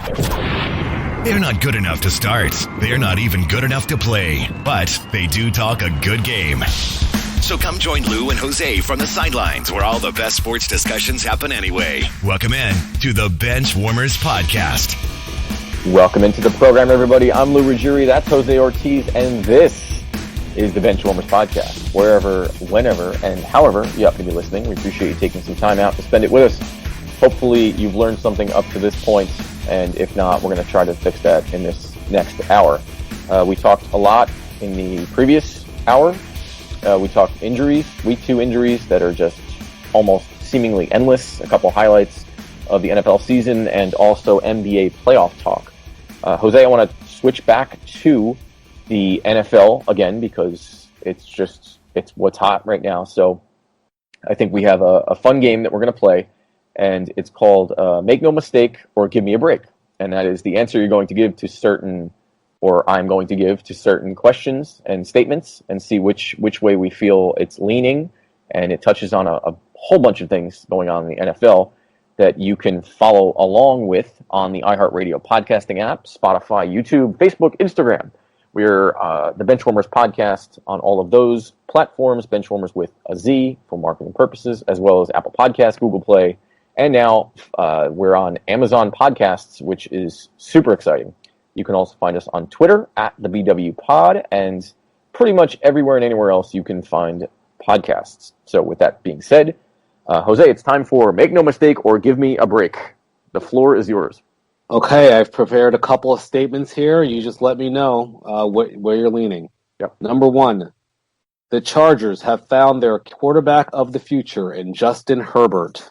They're not good enough to start. They're not even good enough to play. But they do talk a good game. So come join Lou and Jose from the sidelines where all the best sports discussions happen anyway. Welcome in to the Benchwarmerz podcast. Welcome into the program, everybody. I'm Lou Ruggieri. That's Jose Ortiz. And this is the Benchwarmerz podcast. Wherever, whenever, and however you happen to be listening, we appreciate you taking some time out to spend it with us. Hopefully you've learned something up to this point. And if not, we're going to try to fix that in this next hour. We talked a lot in the previous hour. We talked injuries, week 2 injuries that are just almost seemingly endless, a couple highlights of the NFL season, and also NBA playoff talk. Jose, I want to switch back to the NFL again because it's what's hot right now. So I think we have a fun game that we're going to play. And it's called Make No Mistake or Give Me a Break. And that is the answer you're going to give to certain, or I'm going to give to certain questions and statements and see which way we feel it's leaning. And it touches on a whole bunch of things going on in the NFL that you can follow along with on the iHeartRadio podcasting app, Spotify, YouTube, Facebook, Instagram. We're the Benchwarmerz podcast on all of those platforms, Benchwarmerz with a Z for marketing purposes, as well as Apple Podcasts, Google Play. And now we're on Amazon Podcasts, which is super exciting. You can also find us on Twitter at the BW Pod, and pretty much everywhere and anywhere else you can find podcasts. So with that being said, Jose, it's time for Make No Mistake or Give Me a Break. The floor is yours. Okay, I've prepared a couple of statements here. You just let me know where you're leaning. Yep. Number 1, the Chargers have found their quarterback of the future in Justin Herbert.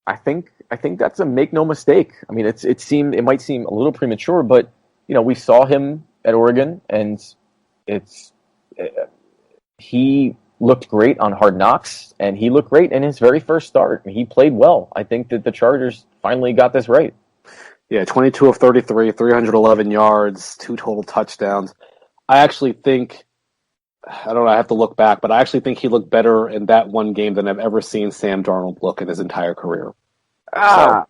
I think that's a make no mistake. I mean, it might seem a little premature, but we saw him at Oregon, and he looked great on Hard Knocks, and he looked great in his very first start. He played well. I think that the Chargers finally got this right. Yeah, 22 of 33, 311 yards, 2 total touchdowns. I actually think, I don't know, I have to look back, but I actually think he looked better in that one game than I've ever seen Sam Darnold look in his entire career. I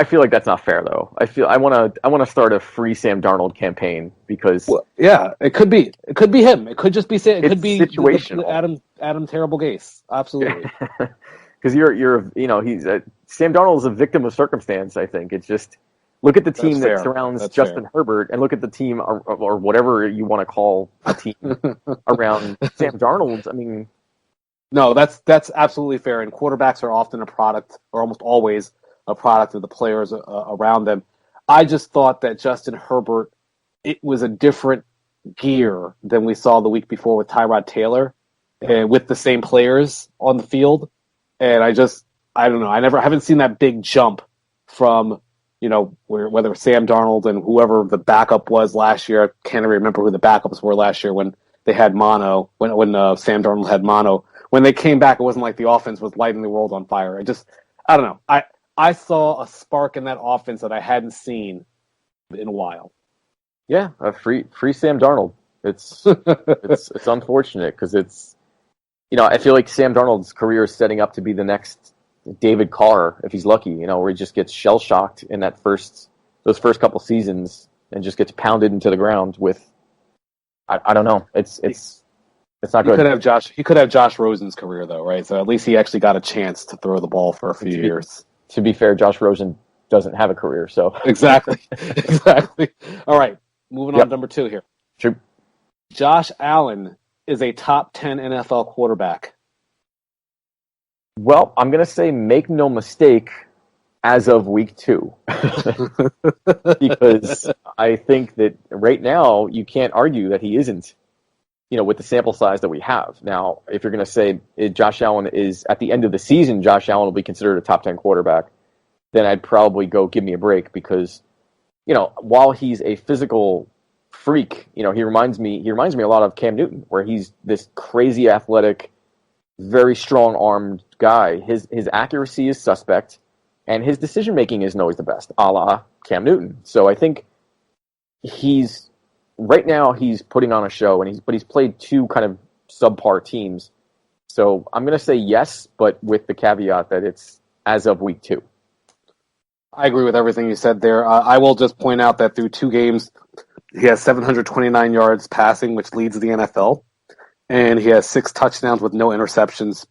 feel like that's not fair though. I want to start a free Sam Darnold campaign because it could be him. It could just be Sam. It could be situational. Adam Terrible Gase. Absolutely. Because he's Sam Darnold is a victim of circumstance. I think it's just look at the team that surrounds Justin Herbert and look at the team or whatever you want to call a team around Sam Darnold. I mean. No, that's absolutely fair. And quarterbacks are often a product, or almost always a product of the players around them. I just thought that Justin Herbert, it was a different gear than we saw the week before with Tyrod Taylor, and with the same players on the field. And I don't know. I haven't seen that big jump from whether Sam Darnold and whoever the backup was last year. I can't even remember who the backups were last year when they had mono. When Sam Darnold had mono. When they came back, it wasn't like the offense was lighting the world on fire. I don't know. I saw a spark in that offense that I hadn't seen in a while. Yeah, a free Sam Darnold. It's unfortunate because I feel like Sam Darnold's career is setting up to be the next David Carr if he's lucky. Where he just gets shell shocked in those first couple seasons and just gets pounded into the ground with. I don't know. It's not good. He could have Josh Rosen's career, though, right? So at least he actually got a chance to throw the ball for a few years. To be fair, Josh Rosen doesn't have a career, so... Exactly. All right, moving on to number 2 here. Sure. Josh Allen is a top 10 NFL quarterback. Well, I'm going to say make no mistake as of week 2. Because I think that right now you can't argue that he isn't. With the sample size that we have. Now, if you're going to say Josh Allen is, at the end of the season, Josh Allen will be considered a top 10 quarterback, then I'd probably go give me a break because, while he's a physical freak, he reminds me a lot of Cam Newton, where he's this crazy athletic, very strong-armed guy. His accuracy is suspect, and his decision-making isn't always the best, a la Cam Newton. So I think right now he's putting on a show, but he's played 2 kind of subpar teams. So I'm going to say yes, but with the caveat that it's as of week 2. I agree with everything you said there. I will just point out that through 2 games, he has 729 yards passing, which leads the NFL, and he has 6 touchdowns with no interceptions.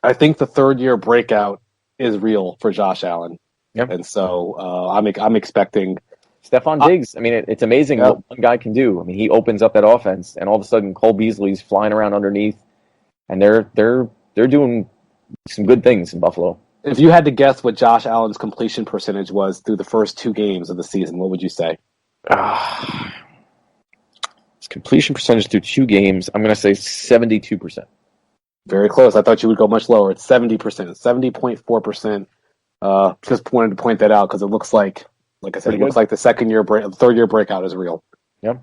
I think the third-year breakout is real for Josh Allen. Yep. And so I'm expecting Stephon Diggs. I mean, it's amazing what one guy can do. I mean, he opens up that offense, and all of a sudden, Cole Beasley's flying around underneath, and they're doing some good things in Buffalo. If you had to guess what Josh Allen's completion percentage was through the first 2 games of the season, what would you say? His completion percentage through 2 games, I'm going to say 72%. Very close. I thought you would go much lower. It's 70%, 70.4%. Just wanted to point that out because it looks like I said, it looks like the third-year breakout is real. Yep.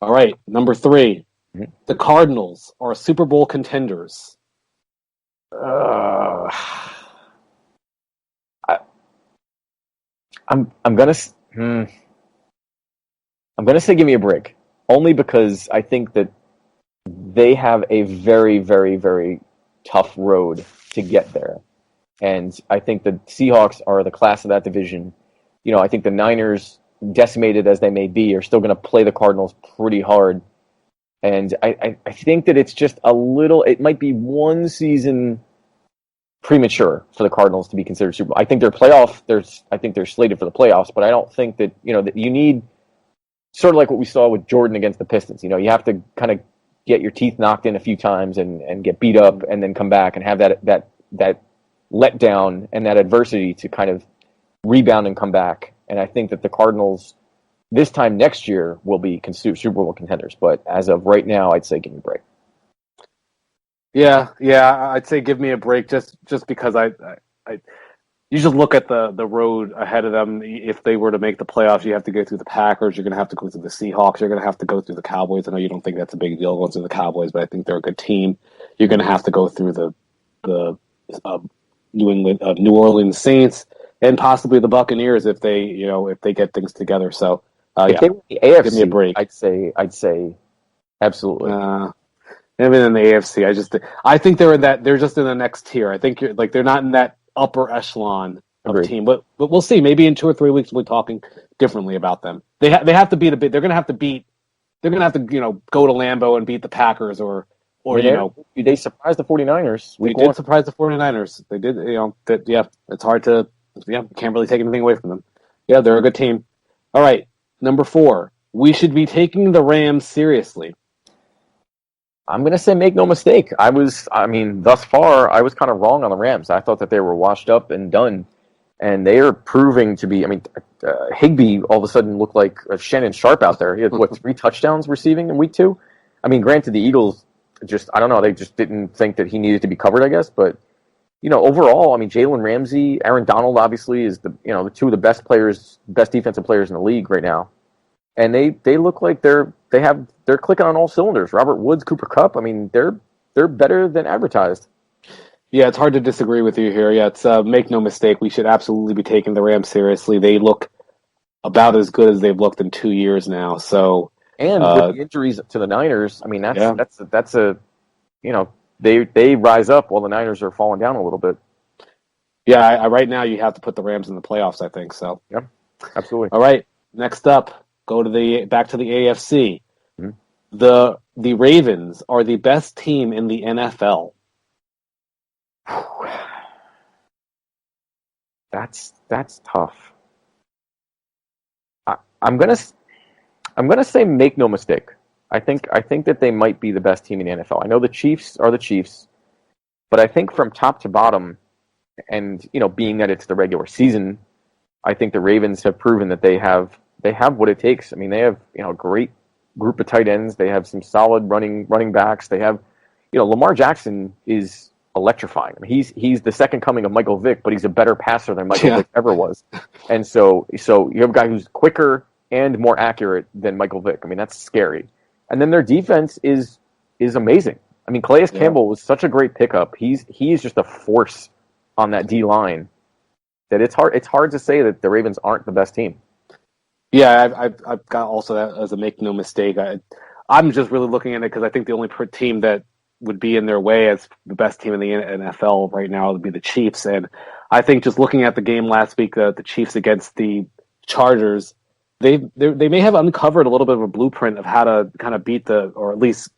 All right, number 3. Mm-hmm. The Cardinals are Super Bowl contenders. I'm gonna say give me a break, only because I think that they have a very, very, very tough road to get there, and I think the Seahawks are the class of that division. You know, I think the Niners, decimated as they may be, are still going to play the Cardinals pretty hard, and I think that it's just a little. It might be one season premature for the Cardinals to be considered Super Bowl. I think I think they're slated for the playoffs, but I don't think that, that you need, sort of like what we saw with Jordan against the Pistons. You have to kind of get your teeth knocked in a few times and get beat up and then come back and have that letdown and that adversity to kind of rebound and come back. And I think that the Cardinals this time next year will be Super Bowl contenders. But as of right now, I'd say give me a break. Yeah, I'd say give me a break just because you just look at the road ahead of them. If they were to make the playoffs, you have to go through the Packers. You're going to have to go through the Seahawks. You're going to have to go through the Cowboys. I know you don't think that's a big deal going through the Cowboys, but I think they're a good team. You're going to have to go through the New Orleans Saints and possibly the Buccaneers if they get things together. So if they were the AFC, give me a break. I'd say absolutely. Maybe in the AFC, I think they're just in the next tier. I think they're not in that upper echelon of team, but we'll see. Maybe in 2 or 3 weeks we'll be talking differently about them. They have to beat a bit. They're going to have to go to Lambeau and beat the Packers or they surprised the 49ers. They did surprise the 49ers. They did. It's hard to. Can't really take anything away from them. Yeah, they're a good team. All right, number 4. We should be taking the Rams seriously. I'm going to say make no mistake. Thus far, I was kind of wrong on the Rams. I thought that they were washed up and done, and they are proving to be. Higbee all of a sudden looked like Shannon Sharp out there. He had, 3 touchdowns receiving in week 2? Granted, the Eagles I don't know, they just didn't think that he needed to be covered, I guess, but, overall, Jalen Ramsey, Aaron Donald, obviously, is the 2 of the best defensive players in the league right now. And they look like they're clicking on all cylinders. Robert Woods, Cooper Kupp. They're better than advertised. Yeah, it's hard to disagree with you here. Yeah, it's make no mistake. We should absolutely be taking the Rams seriously. They look about as good as they've looked in 2 years now. So and with the injuries to the Niners, that's a they rise up while the Niners are falling down a little bit. Yeah, right now you have to put the Rams in the playoffs, I think so. Yeah, absolutely. All right, next up. Go to back to the AFC. Mm-hmm. The Ravens are the best team in the NFL. That's tough. I'm gonna say make no mistake. I think that they might be the best team in the NFL. I know the Chiefs are the Chiefs, but I think from top to bottom, and being that it's the regular season, I think the Ravens have proven that they have what it takes. They have a great group of tight ends. They have some solid running backs. They have Lamar Jackson is electrifying. He's the second coming of Michael Vick, but he's a better passer than Michael Vick ever was. And so you have a guy who's quicker and more accurate than Michael Vick. That's scary. And then their defense is amazing. Calais Campbell was such a great pickup. He's just a force on that D line that it's hard to say that the Ravens aren't the best team. Yeah, I've got also that as a make no mistake. I'm just really looking at it because I think the only team that would be in their way as the best team in the NFL right now would be the Chiefs. And I think just looking at the game last week, the Chiefs against the Chargers, they may have uncovered a little bit of a blueprint of how to kind of beat or at least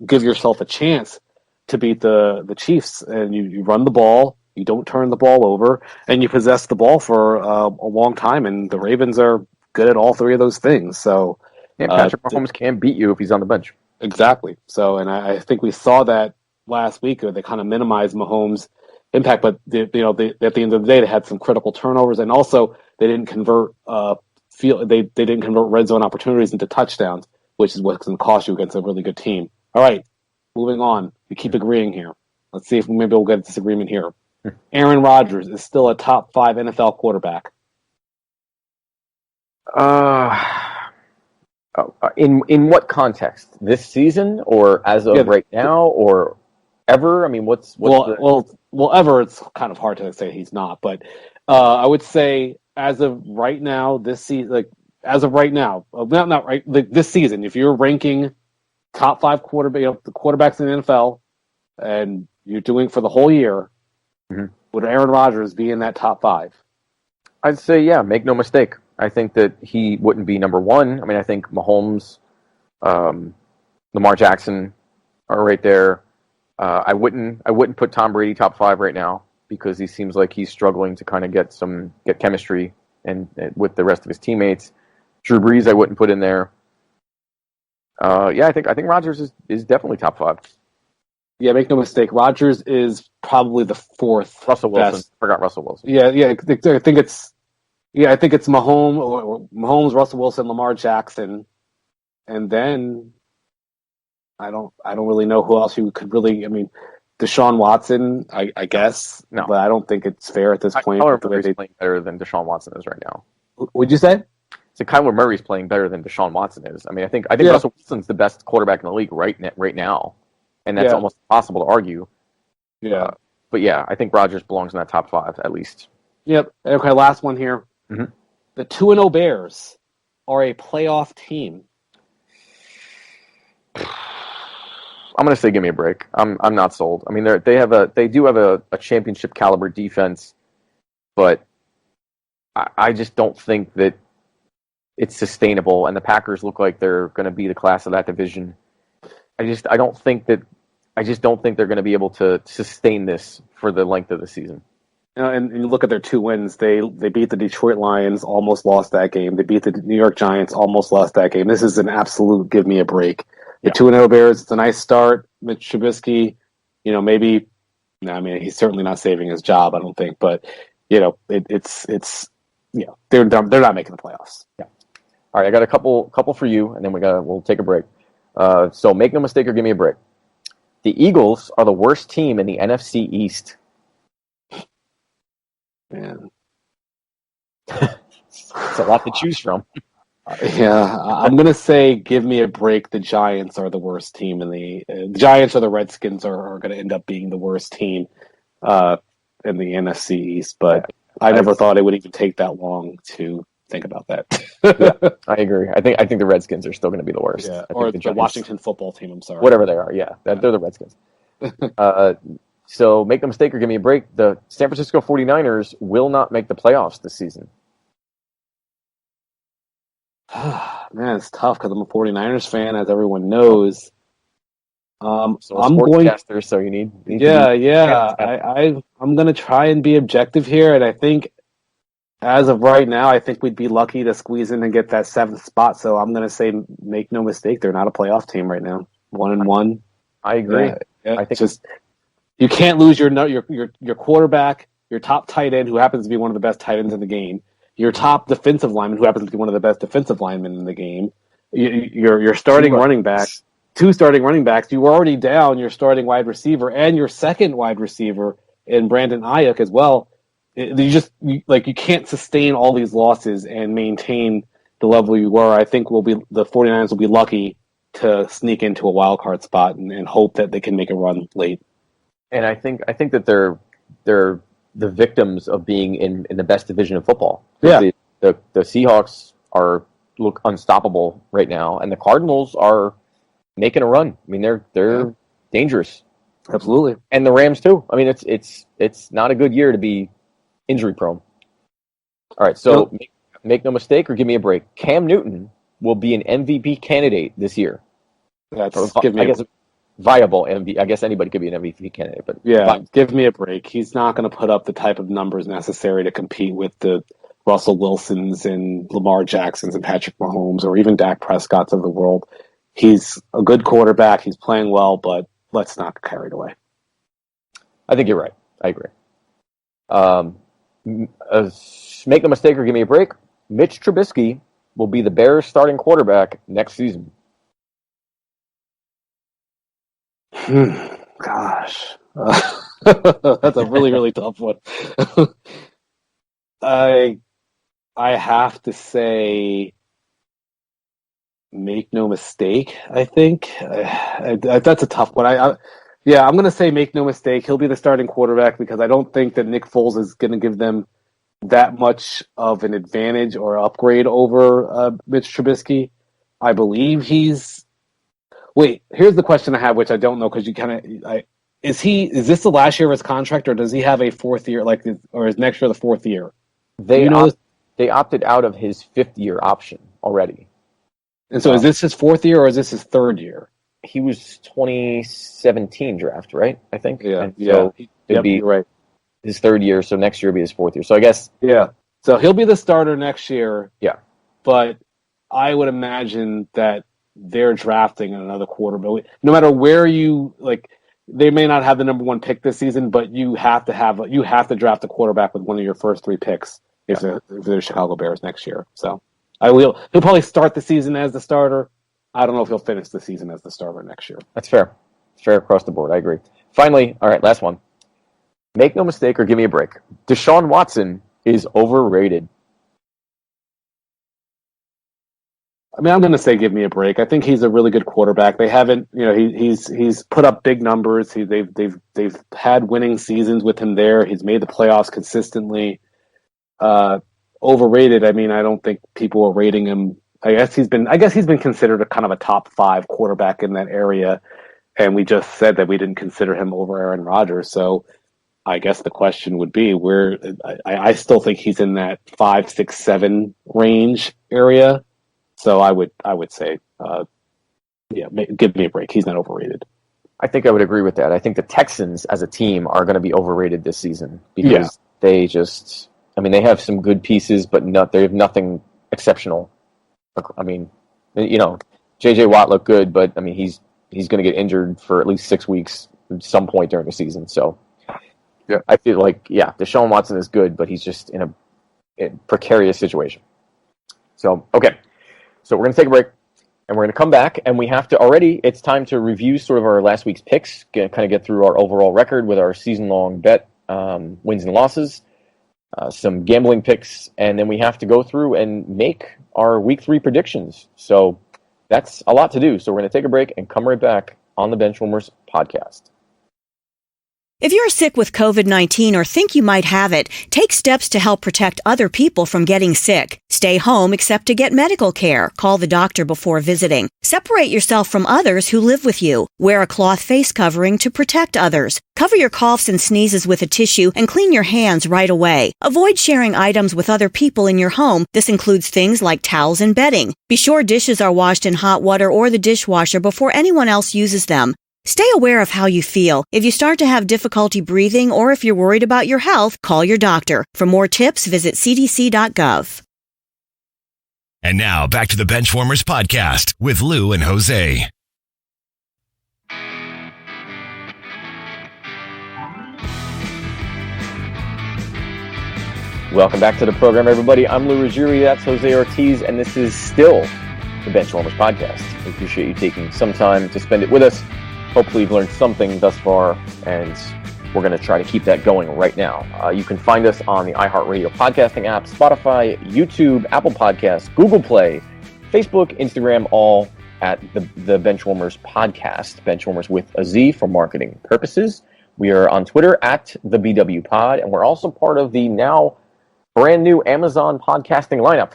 give yourself a chance to beat the Chiefs. And you run the ball, you don't turn the ball over, and you possess the ball for a long time. And the Ravens are good at all three of those things. So yeah, Patrick Mahomes can beat you if he's on the bench. Exactly. So, and I think we saw that last week, where they kind of minimized Mahomes' impact, but at the end of the day, they had some critical turnovers, and also they didn't convert they didn't convert red zone opportunities into touchdowns, which is what's going to cost you against a really good team. All right, moving on. We keep agreeing here. Let's see if maybe we'll get a disagreement here. Aaron Rodgers is still a top 5 NFL quarterback. In what context? This season, or as of right now, or ever? I mean, what's ever? It's kind of hard to say he's not, but I would say as of right now, this season, like as of right now, not right, like this season, if you're ranking top 5 the quarterbacks in the NFL, and you're doing for the whole year, would Aaron Rodgers be in that top 5? I'd say, yeah. Make no mistake. I think that he wouldn't be number 1. I mean, I think Mahomes, Lamar Jackson are right there. I wouldn't put Tom Brady top 5 right now, because he seems like he's struggling to kind of get chemistry and with the rest of his teammates. Drew Brees, I wouldn't put in there. I think Rodgers is definitely top 5. Yeah, make no mistake. Rodgers is probably the 4th. Russell Wilson. Best. Forgot Russell Wilson. Yeah. I think it's Mahomes, Russell Wilson, Lamar Jackson, and then I don't really know who else you could really. I mean, Deshaun Watson, I guess, no, but I don't think it's fair at this point. Kyler Murray's playing better than Deshaun Watson is right now. Would you say? So Kyler Murray's playing better than Deshaun Watson is. I mean, I think Russell Wilson's the best quarterback in the league right now, and that's almost impossible to argue. Yeah, but yeah, I think Rodgers belongs in that top 5 at least. Yep. Okay, last one here. Mm-hmm. The 2-0 Bears are a playoff team. I'm going to say give me a break. I'm not sold. I mean, they do have a championship caliber defense, but I just don't think that it's sustainable. And the Packers look like they're going to be the class of that division. I just don't think they're going to be able to sustain this for the length of the season. And you look at their 2 wins. They beat the Detroit Lions, almost lost that game. They beat the New York Giants, almost lost that game. This is an absolute give me a break. The 2-0 Bears, it's a nice start. Mitch Trubisky, maybe. No, I mean, he's certainly not saving his job, I don't think. But it's they're not making the playoffs. Yeah. All right, I got a couple for you, and then we'll take a break. So make no mistake or give me a break. The Eagles are the worst team in the NFC East. Man, it's a lot to choose from. Yeah, I'm gonna say give me a break. The Giants are the worst team in the Giants or the Redskins are going to end up being the worst team in the NFC East. But I never thought it would even take that long to think about that. Yeah, I agree. I think the Redskins are still going to be the worst. Yeah, or the Washington football team. I'm sorry, whatever they are. Yeah, they're the Redskins. So make no mistake or give me a break. The San Francisco 49ers will not make the playoffs this season. Man, it's tough because I'm a 49ers fan, as everyone knows. So I'm sportscaster, so you need I'm going to try and be objective here, and I think as of right now, I think we'd be lucky to squeeze in and get that 7th spot. So I'm going to say, make no mistake, they're not a playoff team right now. 1-1. I agree. I think just you can't lose your quarterback, your top tight end, who happens to be one of the best tight ends in the game, your top defensive lineman, who happens to be one of the best defensive linemen in the game, your starting running back, 2 starting running backs. You were already down your starting wide receiver and your second wide receiver in Brandon Ayuk as well. You can't sustain all these losses and maintain the level you were. I think the 49ers will be lucky to sneak into a wild card spot and hope that they can make a run late. And I think that they're the victims of being in the best division of football. Yeah. The Seahawks look unstoppable right now, and the Cardinals are making a run. I mean, they're dangerous. Absolutely. And the Rams too. I mean, it's not a good year to be injury prone. All right, so make no mistake or give me a break. Cam Newton will be an MVP candidate this year. Viable MVP. I guess anybody could be an MVP candidate, but give me a break. He's not going to put up the type of numbers necessary to compete with the Russell Wilsons and Lamar Jacksons and Patrick Mahomes or even Dak Prescott's of the world. He's a good quarterback. He's playing well, but let's not get carried away. I think you're right. I agree. Make no mistake or give me a break. Mitch Trubisky will be the Bears' starting quarterback next season. Gosh. That's a really, really tough one. I have to say, make no mistake, I think. That's a tough one. I'm going to say make no mistake. He'll be the starting quarterback because I don't think that Nick Foles is going to give them that much of an advantage or upgrade over Mitch Trubisky. I believe he's... Wait, here's the question I have, which I don't know because you kind of... Is this the last year of his contract or does he have a fourth year, or is next year the fourth year? They opted out of his fifth-year option already. And so is this his fourth year or is this his third year? He was 2017 draft, right? I think. Yeah. So it'd be right. His third year, so next year will be his fourth year. So I guess... Yeah. So he'll be the starter next year. Yeah. But I would imagine that they're drafting another quarterback. No matter where you... they may not have the number one pick this season, but you have to draft a quarterback with one of your first three picks if they're Chicago Bears next year. So he'll probably start the season as the starter. I don't know if he'll finish the season as the starter next year. That's fair. Fair across the board. I agree. Finally, all right, last one. Make no mistake or give me a break. Deshaun Watson is overrated. I mean, I'm going to say give me a break. I think he's a really good quarterback. They haven't, he's put up big numbers. They've had winning seasons with him there. He's made the playoffs consistently. Overrated. I mean, I don't think people are rating him. I guess he's been considered a kind of a top 5 quarterback in that area, and we just said that we didn't consider him over Aaron Rodgers. So I guess the question would be where I still think he's in that 5, 6, 7 range area. So I would say, give me a break. He's not overrated. I think I would agree with that. I think the Texans as a team are going to be overrated this season because they just, they have some good pieces, but they have nothing exceptional. I mean, J.J. Watt looked good, but he's going to get injured for at least 6 weeks at some point during the season. So I feel like, Deshaun Watson is good, but he's just in a precarious situation. So, okay. So we're going to take a break, and we're going to come back, and we have to it's time to review sort of our last week's picks, kind of get through our overall record with our season-long bet wins and losses, some gambling picks, and then we have to go through and make our Week 3 predictions. So that's a lot to do. So we're going to take a break and come right back on the Benchwarmerz podcast. If you're sick with COVID-19 or think you might have it, take steps to help protect other people from getting sick. Stay home except to get medical care. Call the doctor before visiting. Separate yourself from others who live with you. Wear a cloth face covering to protect others. Cover your coughs and sneezes with a tissue and clean your hands right away. Avoid sharing items with other people in your home. This includes things like towels and bedding. Be sure dishes are washed in hot water or the dishwasher before anyone else uses them. Stay aware of how you feel. If you start to have difficulty breathing or if you're worried about your health, call your doctor. For more tips, visit cdc.gov. And now back to the Benchwarmers podcast with Lou and Jose. Welcome back to the program, everybody. I'm Lou Ruggieri, that's Jose Ortiz, and this is still the Benchwarmers podcast. We appreciate you taking some time to spend it with us. Hopefully you've learned something thus far, and we're going to try to keep that going right now. You can find us on the iHeartRadio podcasting app, Spotify, YouTube, Apple Podcasts, Google Play, Facebook, Instagram, all at the Benchwarmers podcast. Benchwarmers with a Z for marketing purposes. We are on Twitter at the BW Pod, and we're also part of the now brand new Amazon podcasting lineup,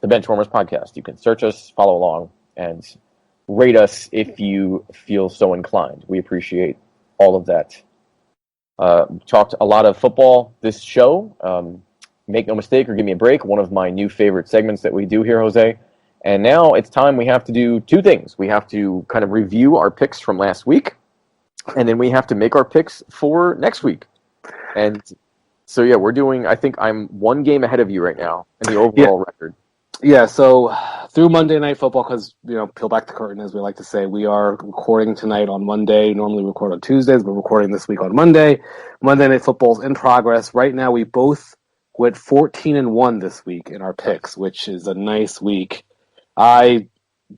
the Benchwarmers podcast. You can search us, follow along, and rate us if you feel so inclined. We appreciate all of that. Talked a lot of football this show. Make no mistake or give me a break, one of my new favorite segments that we do here, Jose. And now it's time we have to do two things. We have to kind of review our picks from last week, and then we have to make our picks for next week. And so, yeah, we're doing, I think I'm one game ahead of you right now in the overall record. Yeah, so through Monday Night Football, because, peel back the curtain, as we like to say, we are recording tonight on Monday. Normally we record on Tuesdays, but we're recording this week on Monday. Monday Night Football's in progress. Right now we both went 14-1 this week in our picks, which is a nice week. I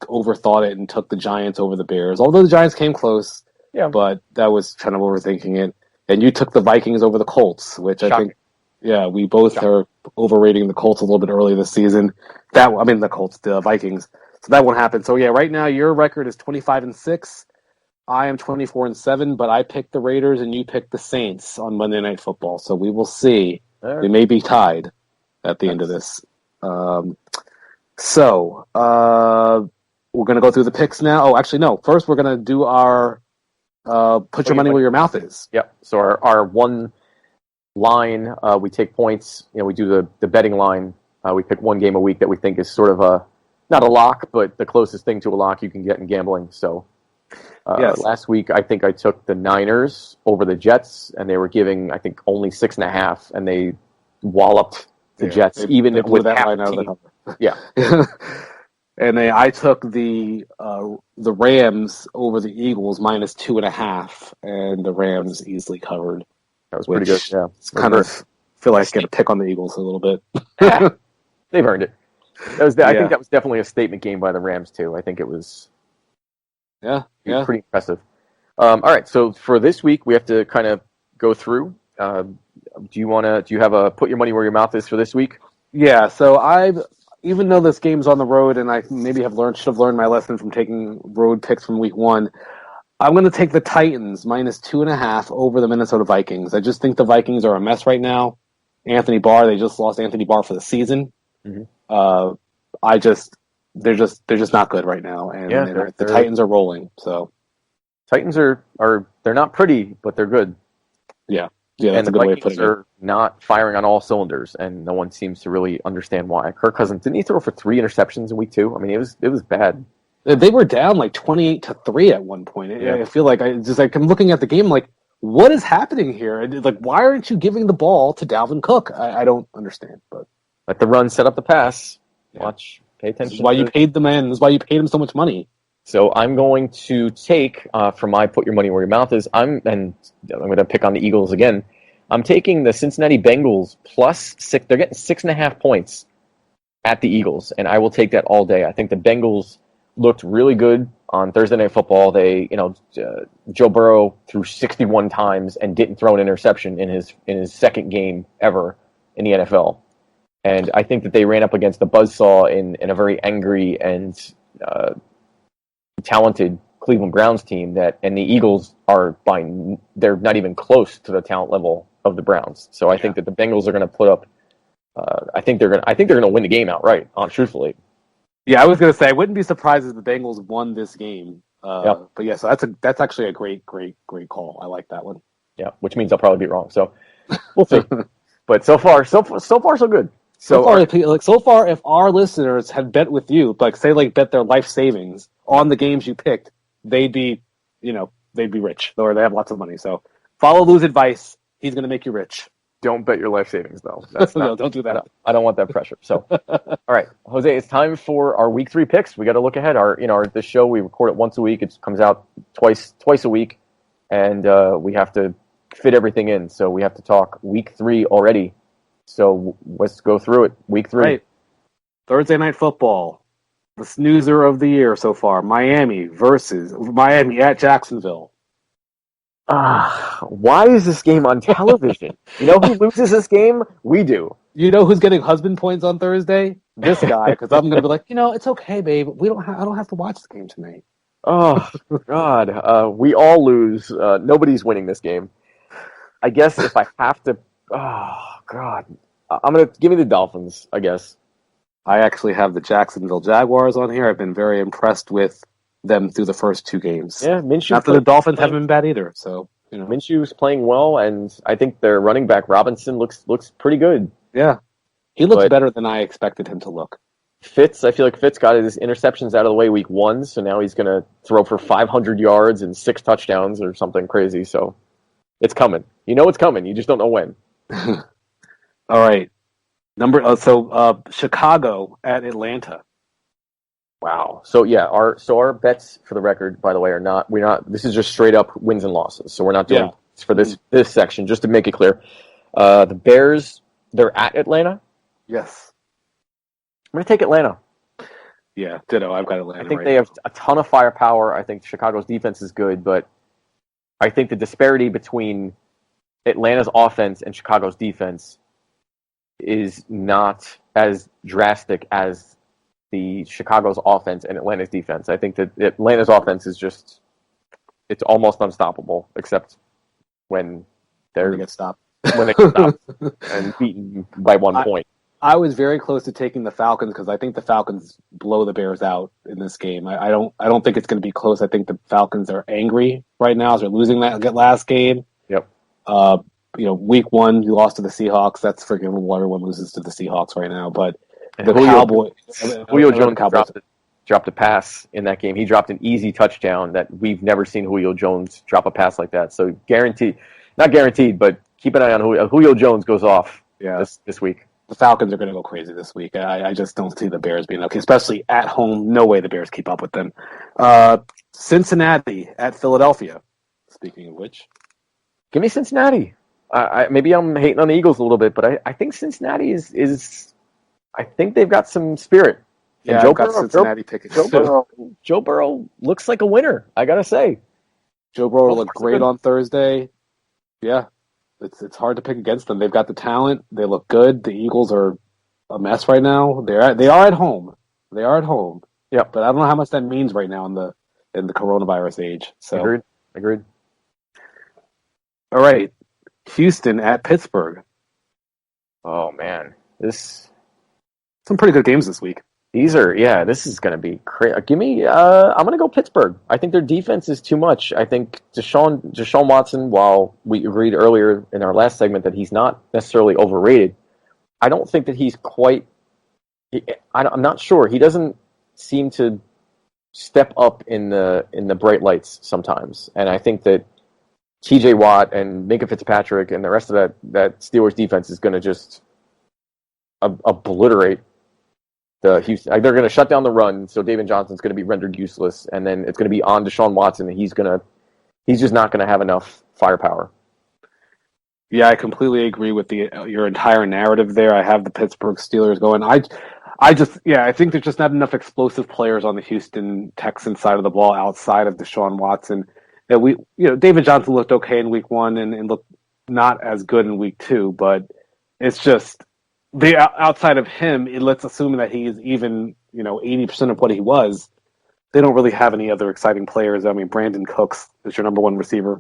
overthought it and took the Giants over the Bears, although the Giants came close, but that was kind of overthinking it. And you took the Vikings over the Colts, which I think, we both are overrating the Colts a little bit early this season. The Vikings. So that won't happen. So, right now your record is 25-6. I am 24-7, but I picked the Raiders and you picked the Saints on Monday Night Football. So we will see. We may be tied at the end of this. So we're going to go through the picks now. Oh, actually, no. First, we're going to do our put your money where your mouth is. Yep. So our one line, we take points. We do the betting line. We pick one game a week that we think is sort of not a lock, but the closest thing to a lock you can get in gambling. So last week, I think I took the Niners over the Jets, and they were giving, I think, only 6.5, and they walloped the Jets, even with that line out of the number. Yeah. And I took the Rams over the Eagles minus 2.5, and the Rams easily covered. That was pretty good. Yeah, it's kind of feel like I get a pick on the Eagles a little bit. They've earned it. I think that was definitely a statement game by the Rams too. I think it was. Pretty impressive. All right, so for this week we have to kind of go through. Do you have a put your money where your mouth is for this week? Yeah, so even though this game's on the road and I maybe should have learned my lesson from taking road picks from week one, I'm going to take the Titans minus 2.5 over the Minnesota Vikings. I just think the Vikings are a mess right now. They just lost Anthony Barr for the season. Mm-hmm. They're just not good right now, and the Titans are rolling. So Titans are they're not pretty, but they're good. Yeah, that's and a good way of putting it. Are not firing on all cylinders, and no one seems to really understand why. Kirk Cousins, didn't he throw for 3 interceptions in week 2? I mean, it was bad. They were down like 28-3 at one point. I feel like I'm looking at the game like, what is happening here? Like, why aren't you giving the ball to Dalvin Cook? I don't understand. But let the run set up the pass. Watch, pay attention. This is why you paid the man. This is why you paid him so much money. So I'm going to take for my put your money where your mouth is. I'm going to pick on the Eagles again. I'm taking the Cincinnati Bengals plus 6. They're getting 6.5 points at the Eagles, and I will take that all day. I think the Bengals looked really good on Thursday Night Football. They, Joe Burrow threw 61 times and didn't throw an interception in his second game ever in the NFL. And I think that they ran up against the buzzsaw in a very angry and talented Cleveland Browns team and the Eagles they're not even close to the talent level of the Browns. So I think that the Bengals are going to put up. I think they're going to win the game outright. Truthfully. Yeah, I was going to say I wouldn't be surprised if the Bengals won this game. But so that's actually a great call. I like that one. Yeah, which means I'll probably be wrong. So we'll see. But so far so good. So far, if our listeners had bet with you, bet their life savings on the games you picked, they'd be rich, or they have lots of money. So follow Lou's advice. He's going to make you rich. Don't bet your life savings, though. No, don't do that. I don't want that pressure. So, all right, Jose, it's time for our week 3 picks. We got to look ahead. This show we record it once a week. It comes out twice a week, and we have to fit everything in. So we have to talk week 3 already. So let's go through it. Week 3. Right. Thursday Night Football. The snoozer of the year so far. Miami at Jacksonville. Why is this game on television? You know who loses this game? We do. You know who's getting husband points on Thursday? This guy, because I'm going to be like, it's okay, babe. I don't have to watch the game tonight. Oh God, we all lose. Nobody's winning this game. I guess if I have to, God, I'm going to give me the Dolphins. I guess. I actually have the Jacksonville Jaguars on here. I've been very impressed with them through the first 2 games. Yeah, Minshew. Not that the Dolphins haven't been bad either. So You know, Minshew's playing well, and I think their running back Robinson looks pretty good. yeah, he looks But better than I expected him to look. I feel like Fitz got his interceptions out of the way week 1, so now he's going to throw for 500 yards and 6 touchdowns or something crazy. So it's coming. You know it's coming. You just don't know when. All right, Chicago at Atlanta. Wow. So yeah, our bets for the record, by the way, we're not. This is just straight up wins and losses. So we're not doing for this section. Just to make it clear, the Bears, they're at Atlanta. Yes. I'm going to take Atlanta. Yeah, ditto. I've got Atlanta. I think they have a ton of firepower. I think Chicago's defense is good, but I think the disparity between Atlanta's offense and Chicago's defense is not as drastic as the Chicago's offense and Atlanta's defense. I think that Atlanta's offense is it's almost unstoppable, except when they get stopped. When they get stopped and beaten by 1 point. I was very close to taking the Falcons because I think the Falcons blow the Bears out in this game. I don't think it's going to be close. I think the Falcons are angry right now as they're losing that last game. Yep. Week 1 you lost to the Seahawks. That's forgivable. Everyone loses to the Seahawks right now. But and the Julio Jones Cowboys dropped a pass in that game. He dropped an easy touchdown that we've never seen Julio Jones drop a pass like that. So not guaranteed, but keep an eye on Julio Jones goes off this week. The Falcons are going to go crazy this week. I just don't see the Bears being okay, especially at home. No way the Bears keep up with them. Cincinnati at Philadelphia. Speaking of which. Give me Cincinnati. Maybe I'm hating on the Eagles a little bit, but I think Cincinnati is I think they've got some spirit. Yeah, I've got Cincinnati tickets. Joe Burrow looks like a winner, I got to say. Joe Burrow looked great on Thursday. Yeah. It's hard to pick against them. They've got the talent. They look good. The Eagles are a mess right now. They are at home. They are at home. Yeah, but I don't know how much that means right now in the coronavirus age. So agreed. All right, Houston at Pittsburgh. Oh man, some pretty good games this week. This is going to be crazy. Give me, I'm going to go Pittsburgh. I think their defense is too much. I think Deshaun Watson, while we agreed earlier in our last segment that he's not necessarily overrated, I don't think that he's quite, I'm not sure. He doesn't seem to step up in the bright lights sometimes. And I think that TJ Watt and Minka Fitzpatrick and the rest of that Steelers defense is going to just obliterate the Houston. They're going to shut down the run, so David Johnson's going to be rendered useless, and then it's going to be on Deshaun Watson, and he's just not going to have enough firepower. Yeah, I completely agree with your entire narrative there. I have the Pittsburgh Steelers going. I think there's just not enough explosive players on the Houston Texans side of the ball outside of Deshaun Watson. That David Johnson looked okay in week 1 and looked not as good in week 2, but it's just outside of him, let's assume that he's even 80% of what he was. They don't really have any other exciting players. I mean, Brandon Cooks is your number 1 receiver.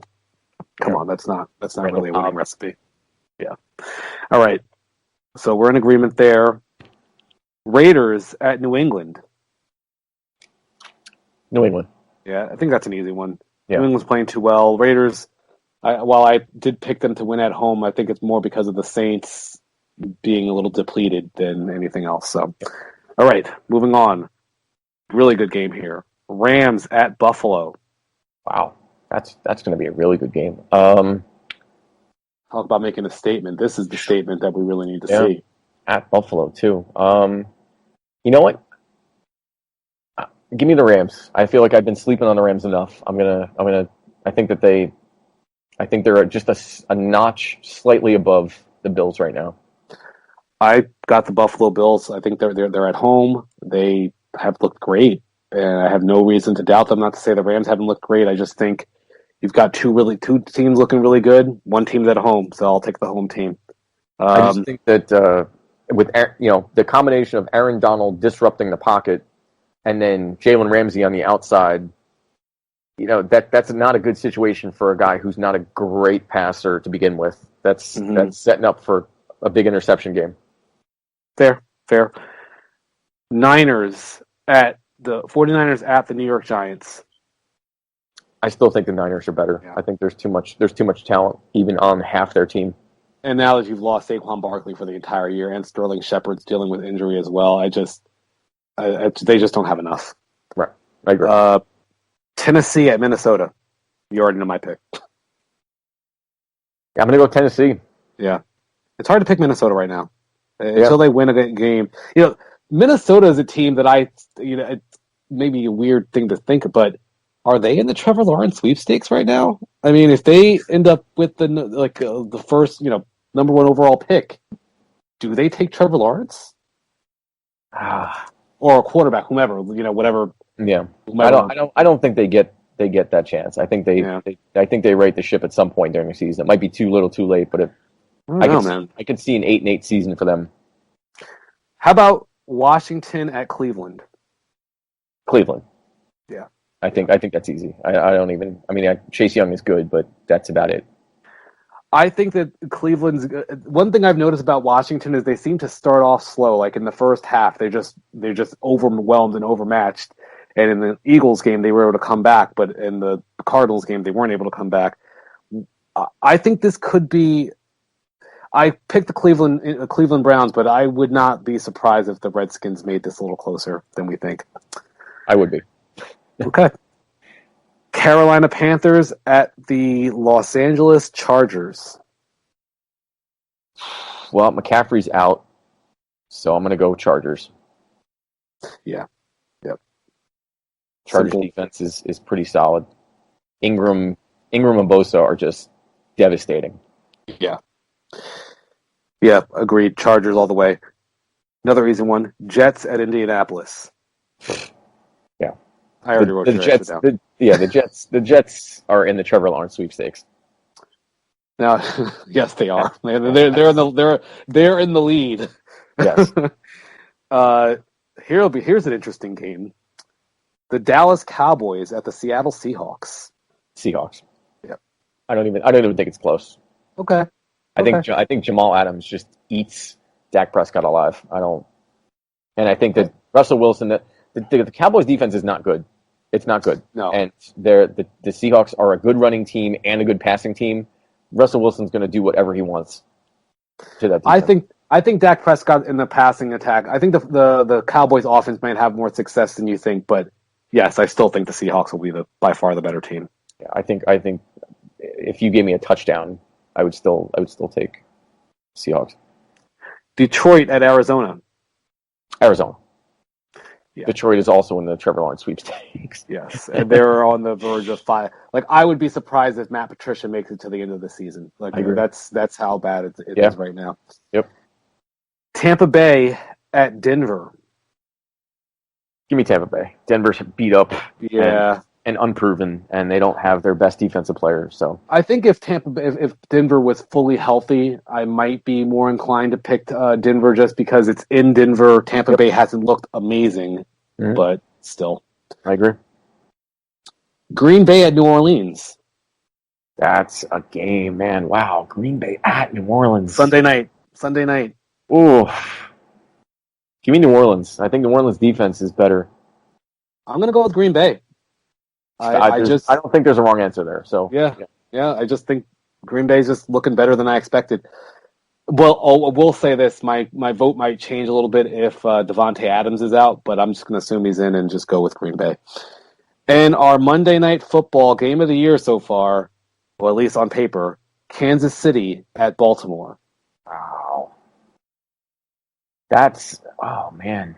Come on, that's not really a winning recipe. Yeah. All right. So we're in agreement there. Raiders at New England. New England. Yeah, I think that's an easy one. Yeah. New England's playing too well. Raiders, while I did pick them to win at home, I think it's more because of the Saints being a little depleted than anything else. So, all right, moving on. Really good game here. Rams at Buffalo. Wow, that's going to be a really good game. Talk about making a statement. This is the statement that we really need to see. At Buffalo too. You know what? Give me the Rams. I feel like I've been sleeping on the Rams enough. I think they're just a notch slightly above the Bills right now. I got the Buffalo Bills. I think they're at home. They have looked great, and I have no reason to doubt them. Not to say the Rams haven't looked great. I just think you've got two teams looking really good. One team's at home, so I'll take the home team. I just think that with the combination of Aaron Donald disrupting the pocket and then Jalen Ramsey on the outside, that's not a good situation for a guy who's not a great passer to begin with. That's setting up for a big interception game. Fair. 49ers at the New York Giants. I still think the Niners are better. Yeah. I think there's too much talent even on half their team. And now that you've lost Saquon Barkley for the entire year and Sterling Shepard's dealing with injury as well, they just don't have enough. Right. I agree. Tennessee at Minnesota. You already know my pick. I'm going to go Tennessee. Yeah. It's hard to pick Minnesota right now. Until they win a game. Minnesota is a team that it's maybe a weird thing to think, but are they in the Trevor Lawrence sweepstakes right now? I mean, if they end up with the first, number one overall pick, do they take Trevor Lawrence? Or a quarterback, whomever, whatever. Yeah. Whomever. I don't think they get that chance. I think they right the ship at some point during the season. It might be too little, too late, but I could see an 8-8 season for them. How about Washington at Cleveland? Cleveland. Yeah. I think that's easy. Chase Young is good, but that's about it. I think that Cleveland's one thing I've noticed about Washington is they seem to start off slow. Like in the first half, they're just overwhelmed and overmatched. And in the Eagles game, they were able to come back, but in the Cardinals game, they weren't able to come back. I think this could be. I picked the Cleveland Browns, but I would not be surprised if the Redskins made this a little closer than we think. I would be. Okay. Carolina Panthers at the Los Angeles Chargers. Well, McCaffrey's out, so I'm going to go Chargers. Yeah. Yep. Chargers defense is pretty solid. Ingram and Bosa are just devastating. Yeah. Yeah, agreed. Chargers all the way. Another easy one. Jets at Indianapolis. Yeah. I already wrote the Jets down. The Jets are in the Trevor Lawrence sweepstakes. Now, yes, they are. They're in the lead. Yes. Here's an interesting game. The Dallas Cowboys at the Seattle Seahawks. Seahawks. Yep. I don't even think it's close. Okay. I think Jamal Adams just eats Dak Prescott alive. And I think that Russell Wilson, the Cowboys defense is not good. It's not good. No. And the Seahawks are a good running team and a good passing team. Russell Wilson's going to do whatever he wants to that defense. I think Dak Prescott in the passing attack. I think the Cowboys offense might have more success than you think, but yes, I still think the Seahawks will be by far the better team. Yeah, I think if you gave me a touchdown, I would still take Seahawks. Detroit at Arizona. Arizona. Yeah. Detroit is also in the Trevor Lawrence sweepstakes. Yes, and they're on the verge of 5. Like, I would be surprised if Matt Patricia makes it to the end of the season. Like, that's how bad it is right now. Yep. Tampa Bay at Denver. Give me Tampa Bay. Denver's beat up. Yeah. And unproven, and they don't have their best defensive players. So I think if Denver was fully healthy, I might be more inclined to pick Denver just because it's in Denver. Tampa Bay hasn't looked amazing, but still. I agree. Green Bay at New Orleans. That's a game, man. Wow. Green Bay at New Orleans. Sunday night. Ooh. Give me New Orleans. I think New Orleans defense is better. I'm going to go with Green Bay. I don't think there's a wrong answer there. So yeah. I just think Green Bay's just looking better than I expected. Well, I will say this: my vote might change a little bit if Devontae Adams is out, but I'm just going to assume he's in and just go with Green Bay. And our Monday Night Football game of the year so far, or at least on paper, Kansas City at Baltimore. Wow, man.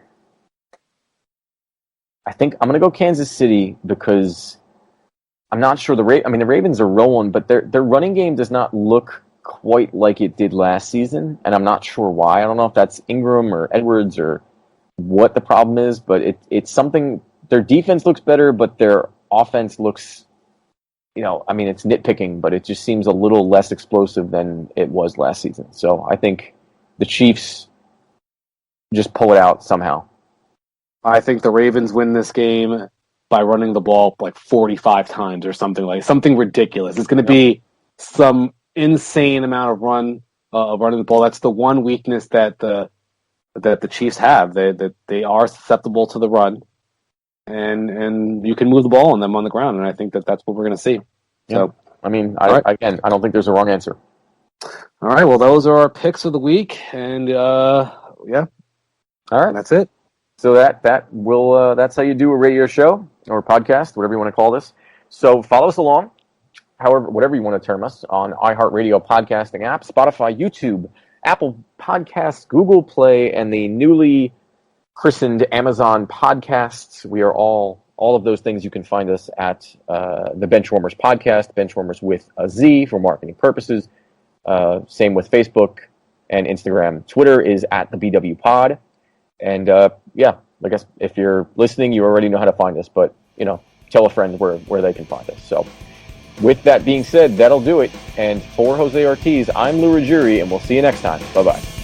I think I'm going to go Kansas City because I'm not sure the Ravens are rolling, but their running game does not look quite like it did last season, and I'm not sure why. I don't know if that's Ingram or Edwards or what the problem is, but it's something. Their defense looks better, but their offense looks, it's nitpicking, but it just seems a little less explosive than it was last season. So I think the Chiefs just pull it out somehow. I think the Ravens win this game by running the ball like 45 times or something ridiculous. It's going to be some insane amount of running the ball. That's the one weakness that the Chiefs have. They are susceptible to the run, and you can move the ball on them on the ground, and I think that's what we're going to see. So, I mean, I don't think there's a wrong answer. All right, well, those are our picks of the week, and all right, that's it. So that's how you do a radio show or podcast, whatever you want to call this. So follow us along, however, whatever you want to term us, on iHeartRadio podcasting app, Spotify, YouTube, Apple Podcasts, Google Play, and the newly christened Amazon Podcasts. We are all of those things. You can find us at the Benchwarmerz Podcast, Benchwarmerz with a Z for marketing purposes. Same with Facebook and Instagram. Twitter is at the BW Pod. And I guess if you're listening, you already know how to find us. But tell a friend where they can find us. So with that being said, that'll do it. And for Jose Ortiz, I'm Lou Ruggieri, and we'll see you next time. Bye-bye.